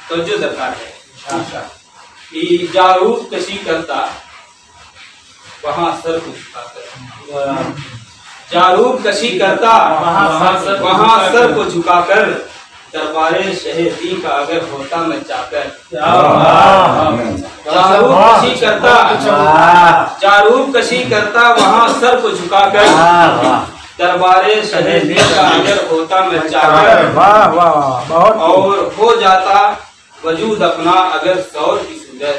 तो जो दरकार है कि जारूप कशी करता वहाँ सर को झुकाकर, जारूप कशी करता वहाँ सर को झुकाकर, दरबारे शहीदी का अगर होता मैं चाकर। जारूप कशी करता, जारूप कशी करता वहाँ सर को झुकाकर, दरबारे शहीदी का अगर होता मैं चाकर। और हो जाता वजूद अपना अगर सौर की सूरत,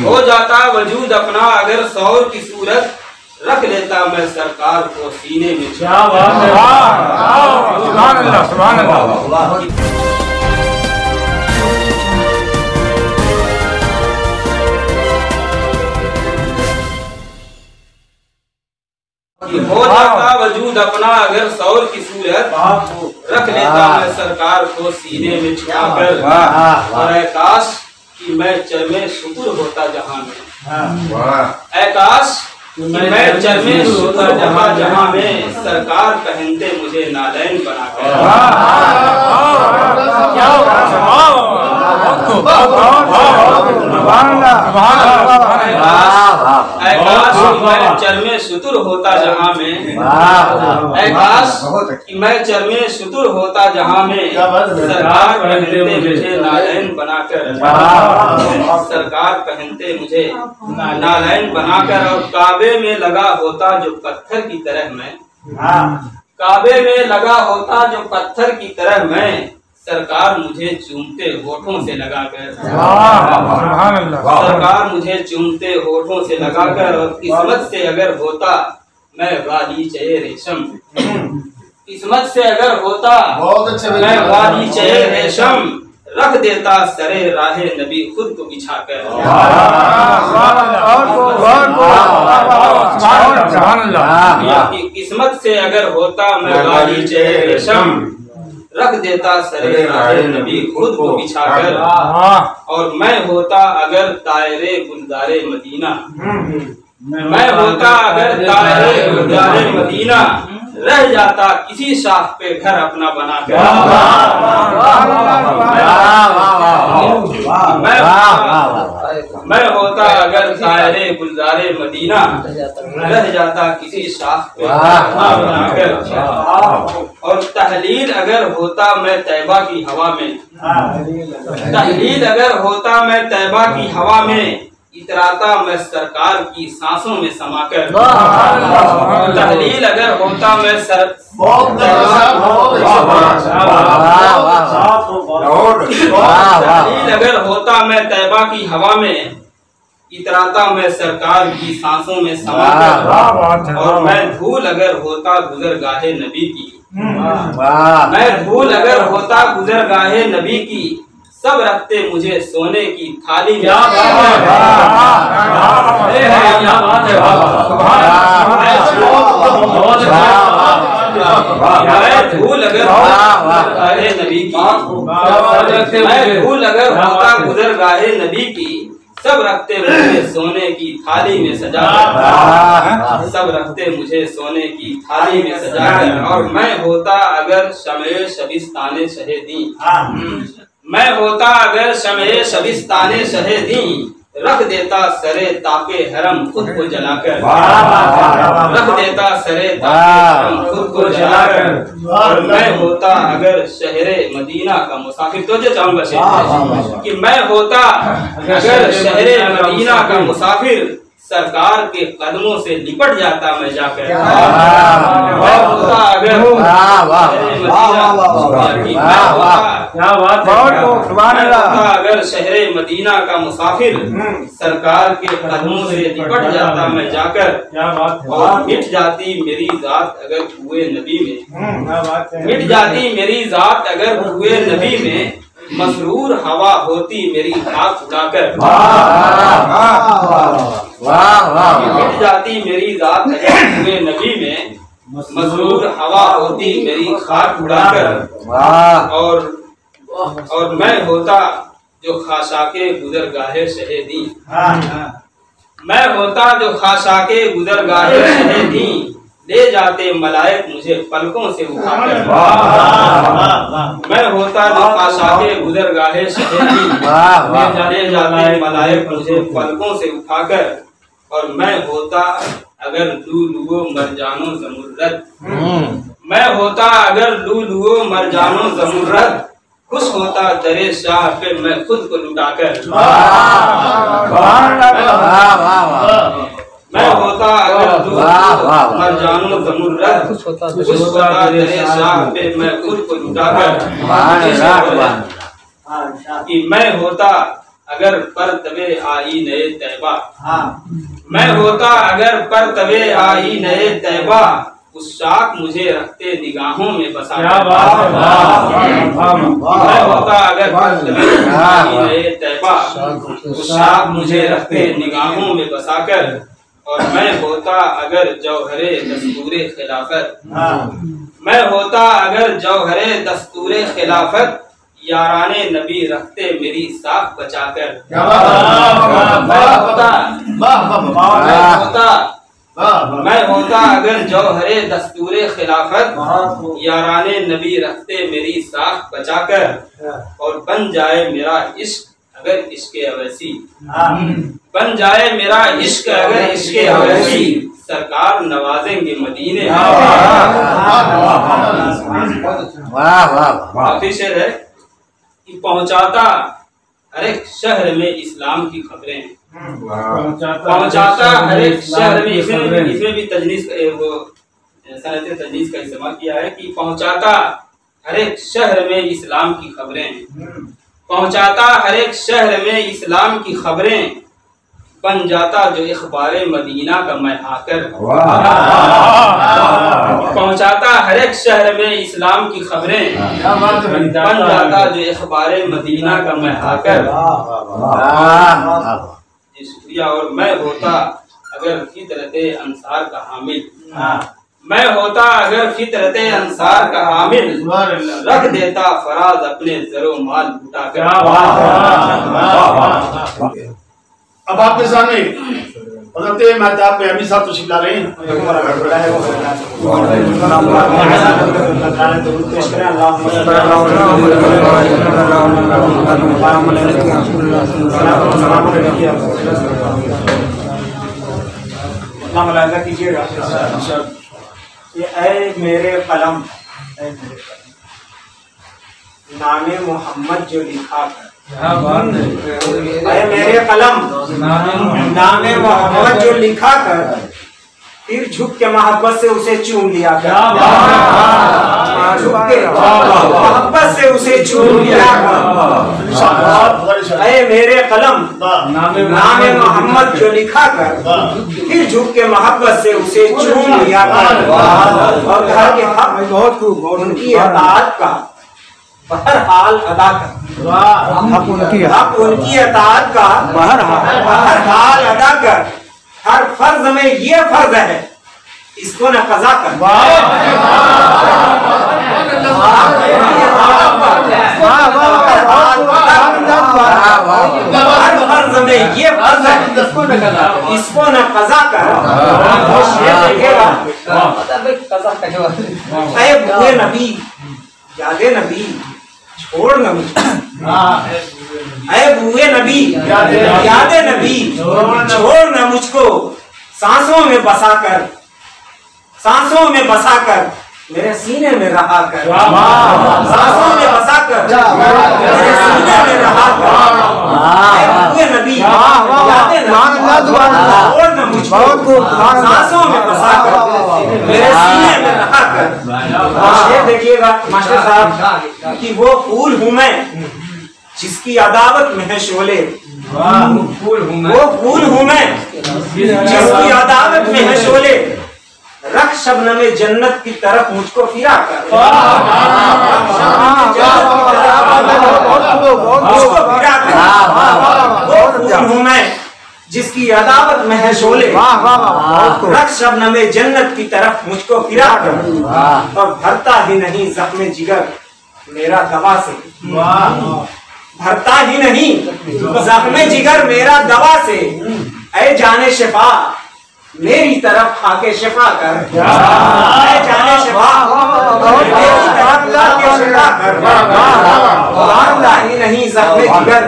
हो जाता वजूद अपना अगर सौर की सूरत, रख लेता मैं सरकार को सीने में। क्या बात है, सुभान अल्लाह, सुभान अल्लाह। हो जाता वजूद अपना अगर सौर की सूरत, रख लेता मैं सरकार को सीने में छुपाकर। और काश कि मैं चरमे शुक्र होता जहां में, काश कि मैं चरमे शुक्र होता जहां में, सरकार पहनते मुझे नालैन बनाकर। काश मैं चरमे शुतुर होता जहां में, काश कि मैं चरमे शुतुर होता जहां में, सरकार पहनते मुझे नालैन बनाकर, सरकार पहनते मुझे नालैन बनाकर। और काबे में लगा होता जो पत्थर की तरह मैं, काबे में लगा होता जो पत्थर की तरह मैं, सरकार मुझे चूमते होठों से लगाकर, सरकार मुझे चूमते होठों से लगाकर। और किस्मत से अगर होता मैं गालीचे रेशम, किस्मत से अगर होता मैं गालीचे रेशम, रख देता सरे राहे नबी खुद को बिछाकर। किस्मत से अगर होता मैं गालीचे रेशम, रख देता सरे राहे नबी खुद को बिछाकर। और मैं होता अगर तायरे गुलदारे मदीना, मैं होता अगर तायरे गुलदारे मदीना, रह जाता किसी शाख पे घर अपना बनाकर। मैं होता अगर तायरे गुलजारे मदीना, रह जाता किसी शाख पे अपना बनाकर। और तहलील अगर होता मैं तैबा की हवा में, तहलील अगर होता मैं तैबा की हवा में, इतराता मैं सरकार की सांसों में समाकर। तहलील अगर होता मैं तहलील अगर होता मैं तैबा की हवा में, इतराता मैं सरकार की सांसों में समाकर। और मैं धूल अगर होता गुजरगाहे नबी की, मैं धूल अगर होता गुजरगाहे नबी की, सब रखते मुझे सोने की थाली में। धूल अगर नबी की, मैं धूल अगर होता गुजरगाहे नबी की, सब रखते मुझे सोने की थाली में सजाकर, सब रखते मुझे सोने की थाली में सजाकर। और मैं होता अगर शमे शबिस्ताने शहेदी, मैं होता अगर शमे शबिस्ताने शहेदी, रख देता सरे ताके हरम खुद को जलाकर, रख देता सरे ताके हरम खुद को जलाकर। और मैं होता अगर शहरे मदीना का मुसाफिर, तो जो चाहूंगा कि मैं होता अगर शहरे मदीना का मुसाफिर, सरकार के कदमों से लिपट जाता मैं जाकर। अगर शहरे मदीना का मुसाफिर, सरकार के कदमों से लिपट जाता मैं जाकर। और मिट जाती मेरी जात अगर हुए नबी में, मिट जाती मेरी जात अगर हुए नबी में, मसरूर हवा होती मेरी खाक उड़ाकर। मिट जाती मेरी जात हुए नबी में, मसरूर हवा होती मेरी खाक उड़ाकर। और मैं होता जो खाशाके गुजरगाहे शहीदी, मैं होता जो खाशाके गुजरगाहे शहीदी, ले जाते मलाइक मुझे पलकों से उठाकर। मैं होता नकाशाके गुजरगाहे शहरी, ले जाते मलाइक मुझे पलकों से उठाकर। और मैं होता अगर लूलुओ मरजानो ज़मुर्रद, मैं होता अगर लूलुओ मरजानो ज़मुर्रद, खुश होता दरे शाह पे मैं खुद को लुटाकर। मैं होता अगर लूलुओ मरजानो ज़मुर्रद, खुश होता दरे शाह पे मैं खुद को लुटाकर। कि मैं होता अगर पर तबे आई नए तैबा, मैं होता अगर पर तबे आई नए तैबा, उस शाख मुझे रखते निगाहों में बसा। मैं होता अगर पर तबे आई नए तैबा, उस शाख मुझे रखते निगाहों में बसाकर। और मैं होता अगर जौहरे दस्तूरे खिलाफत, मैं होता अगर जौहरे दस्तूरे खिलाफत, याराने नबी रखते मेरी साख बचाकर। मैं होता अगर जौहरे दस्तूरे खिलाफत, याराने नबी रखते मेरी साख बचाकर। और बन जाए मेरा इश्क अगर इश्के अवैसी, बन जाए मेरा इश्क अगर इश्के अवैसी, सरकार नवाजेंगे मदीने। काफी शेर है कि पहुंचाता हर एक शहर में इस्लाम की खबरें, पहुंचाता हर एक शहर में। इसमें भी तजनीस वो सनत तजनीस का इस्तेमाल किया है कि पहुंचाता हर एक शहर में इस्लाम की खबरें, पहुंचाता हर एक शहर में इस्लाम की खबरें, बन जाता जो इखबारे मदीना का मैं आकर। पहुंचाता हर एक शहर में इस्लाम की खबरें, बन जाता जो इखबारे मदीना का मैं आकर। शुक्रिया। और मैं होता अगर फितरते अंसार का हामिल, मैं होता अगर फितरते अंसार का हामिल, रख देता फराज अपने जरो माल लुटाकर। अब आपके सामने हज़रत महताब में अभी साहब तशरीफ ला रहे हैं। कीजिएगा। ये ऐ मेरे कलम, नामे मोहम्मद जो लिखा है, मेरे कलम नामे मोहम्मद जो लिखा कर, फिर झुक के मोहब्बत से उसे चूम लिया कर। झुक के मोहब्बत से उसे चूम लिया कर। ऐ मेरे कलम नामे मोहम्मद जो लिखा कर, फिर झुक के मोहब्बत से उसे चूम लिया कर। और घर के हक बहुत खूब उनकी अताअत का बहरहाल अदा कर। हक उनकी अताअत का बहरहाल अदा कर। हर फर्ज में ये फर्ज है, इसको न कज़ा कर। हर फर्ज में ये फर्ज है, इसको न कज़ा कर। ऐ बुए नबी यादे नबी छोड़ न मुझको, ऐ बुए नबी यादे नबी छोड़ न मुझको। सांसों में बसाकर, सांसों में बसाकर मेरे सीने में रहा कर। सांसों में बसाकर मेरे सीने में रहा कर। ऐ बुए नबी यादे नबी छोड़ न मुझको। सांसों में बसाकर मेरे सीने में रहा कर। ये देखिएगा मास्टर साहब कि वो फूल हूँ मैं जिसकी अदावत में है शोले। वो फूल हूँ मैं जिसकी अदावत में है शोले। रख शबनमे जन्नत की तरफ मुझको फिरा कर। मुझको फिरा कर। वो फूल हूँ मैं जिसकी अदावत में है शोले। रख शबनमे जन्नत की तरफ मुझको फिरा कर। और भरता ही नहीं जख्मे जिगर मेरा दवा से। भरता ही नहीं जख्मे जिगर मेरा दवा से। ऐ जाने शिफा मेरी तरफ आके शिफा कर, ऐ जाने शिफा मेरी तरफ आके शिफा कर, मारता ही नहीं जख्मे जिगर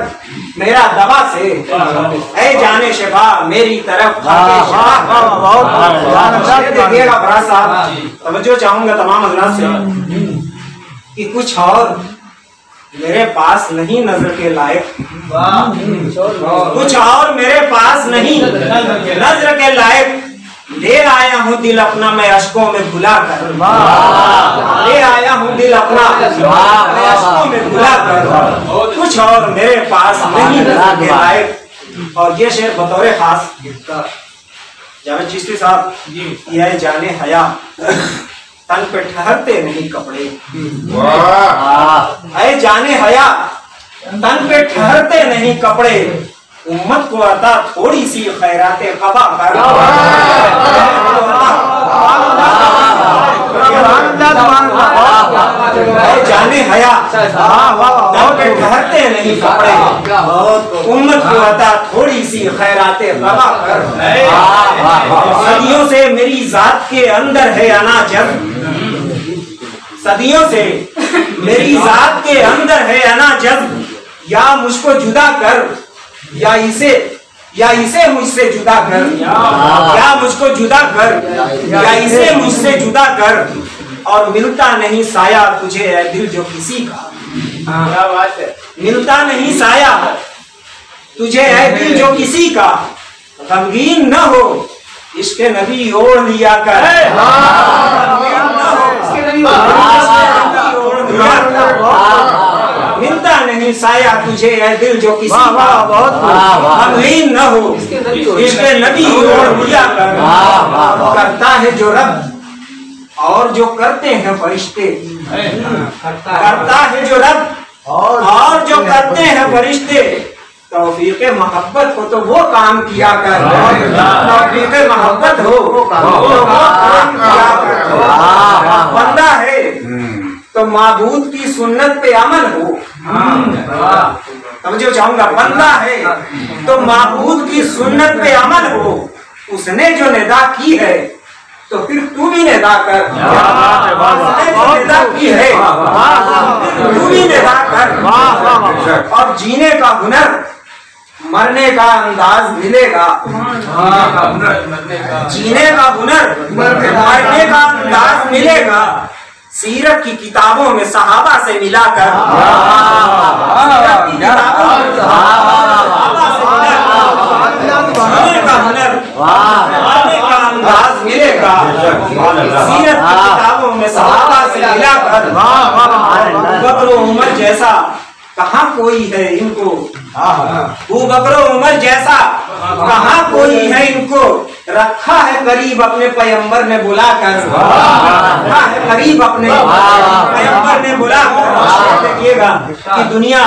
मेरा दवा से, ऐ जाने शिफा मेरी तरफ आके शिफा कर। देखिएगा बड़ा साहब, तवज्जो चाहूंगा तमाम हज़रात से कि कुछ और मेरे पास नहीं नजर के लायक, कुछ और मेरे पास नहीं नजर के लायक, ले आया हूँ दिल अपना मैं अश्कों में भुला कर, ले आया हूँ दिल अपना मैं अश्कों में भुला कर, कुछ और मेरे पास नहीं नजर के लायक। और ये शेर बतौर खास जावेद चिश्ती साहब, ये जाने हया तन पे ठहरते नहीं कपड़े, ऐ जाने हया तन पे ठहरते नहीं कपड़े, उम्मत को अता थोड़ी सी खैराते क़बा कर, ऐ जाने हया तन पे ठहरते नहीं कपड़े, उम्मत को अता थोड़ी सी खैराते क़बा कर। सदियों से मेरी जात के अंदर है अनाजब, सदियों से मेरी जात के अंदर है अनाजब, या मुझको जुदा कर या इसे मुझसे जुदा कर, या मुझको जुदा कर या इसे मुझसे जुदा कर, और मिलता नहीं साया तुझे है दिल जो किसी का, क्या बात है, मिलता नहीं साया तुझे है दिल जो किसी का, गमगीन न हो इश्क नबी ओढ़ लिया कर, मिलता नहीं साया तुझे है दिल जो किसी का, गमगीन न हो इश्क नबी ओढ़ लिया कर, करता है जो रब और जो करते हैं फरिश्ते, करता है जो रब और जो करते हैं फरिश्ते, तौफीक मोहब्बत हो तो वो काम किया कर, तौफीक मोहब्बत हो तो वो काम किया कर, बंदा है तो माबूद की सुन्नत पे अमल हो, समझो चाहूंगा, बंदा है तो माबूद की सुन्नत पे अमल हो, उसने जो निदा की है तो फिर तू भी निदा कर, निदा की है तू भी निदा कर, और जीने का हुनर मरने का अंदाज मिलेगा, जीने का हुनर मरने का अंदाज मिलेगा, सीरत की किताबों में सहाबा से मिलाकर, सीरत की किताबों में सहाबा से मिलाकर, जीने का हुनर मरने का अंदाज मिलेगा, सीरत की किताबों में सहाबा से मिलाकर, अबू बकर उमर जैसा कहाँ कोई है इनको, अबू बकर उमर जैसा कहाँ कोई है इनको, रखा है करीब अपने पैगंबर ने बुलाकर, रखा है करीब अपने पैगंबर ने बुलाकर। देखिएगा कि दुनिया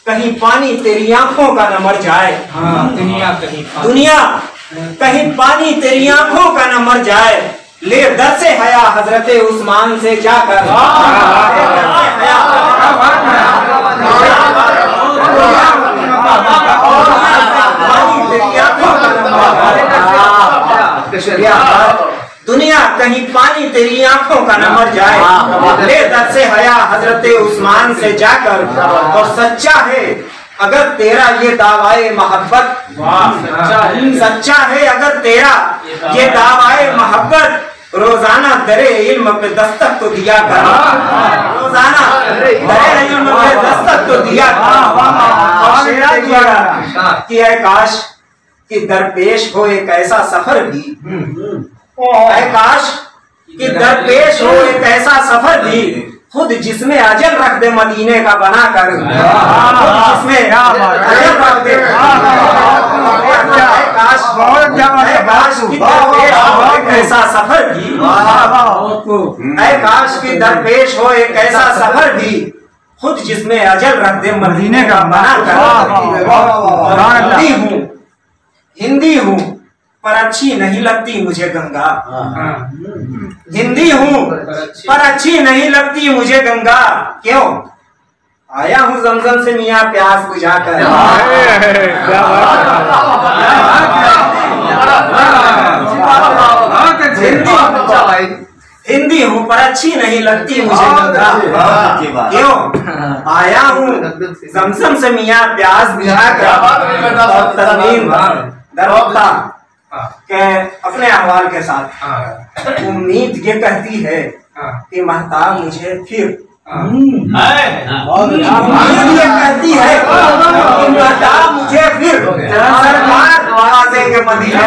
कहीं पानी तेरी आंखों का न मर जाए, दुनिया कहीं पानी तेरी आंखों का न मर जाए, ले दर से हया हजरत उस्मान से जाकर, दुनिया कहीं पानी तेरी आंखों का न मर जाए, ले दर से हया हजरत उस्मान से जाकर, और सच्चा है अगर तेरा ये दावाए मोहब्बत, सच्चा है अगर तेरा ये दावाए मोहब्बत, रोजाना दरे इल्म पे दस्तक तो दिया कर, रोजाना दरे इल्म पे दस्तक तो दिया कर, कि ऐ काश कि दरपेश हो एक ऐसा सफर भी, ऐ काश कि दरपेश हो एक ऐसा सफर भी, खुद जिसमें अजल रख दे मदीने का बना कर, जिसमें अजल रख दे, काश की दरपेश हो एक ऐसा सफर भी, ऐ काश की दरपेश हो एक ऐसा सफर भी, खुद जिसमें अजल रख दे मदीने का बना कर। हिंदी हूँ पर अच्छी नहीं लगती मुझे गंगा, हिंदी हूँ पर अच्छी नहीं लगती मुझे गंगा, क्यों आया हूँ जमजम से मियाँ प्यास बुझाकर, हिंदी हूँ पर अच्छी नहीं लगती मुझे गंगा। क्यों आया हूँ जमजम से मियाँ प्यास और तस्मीन दरवक्ता के अपने अहवाल के साथ उम्मीद ये कहती है कि महताब मुझे फिर उम्मीद ये कहती है कि महताब मुझे फिर सरकार द्वारा देंगे मदीने।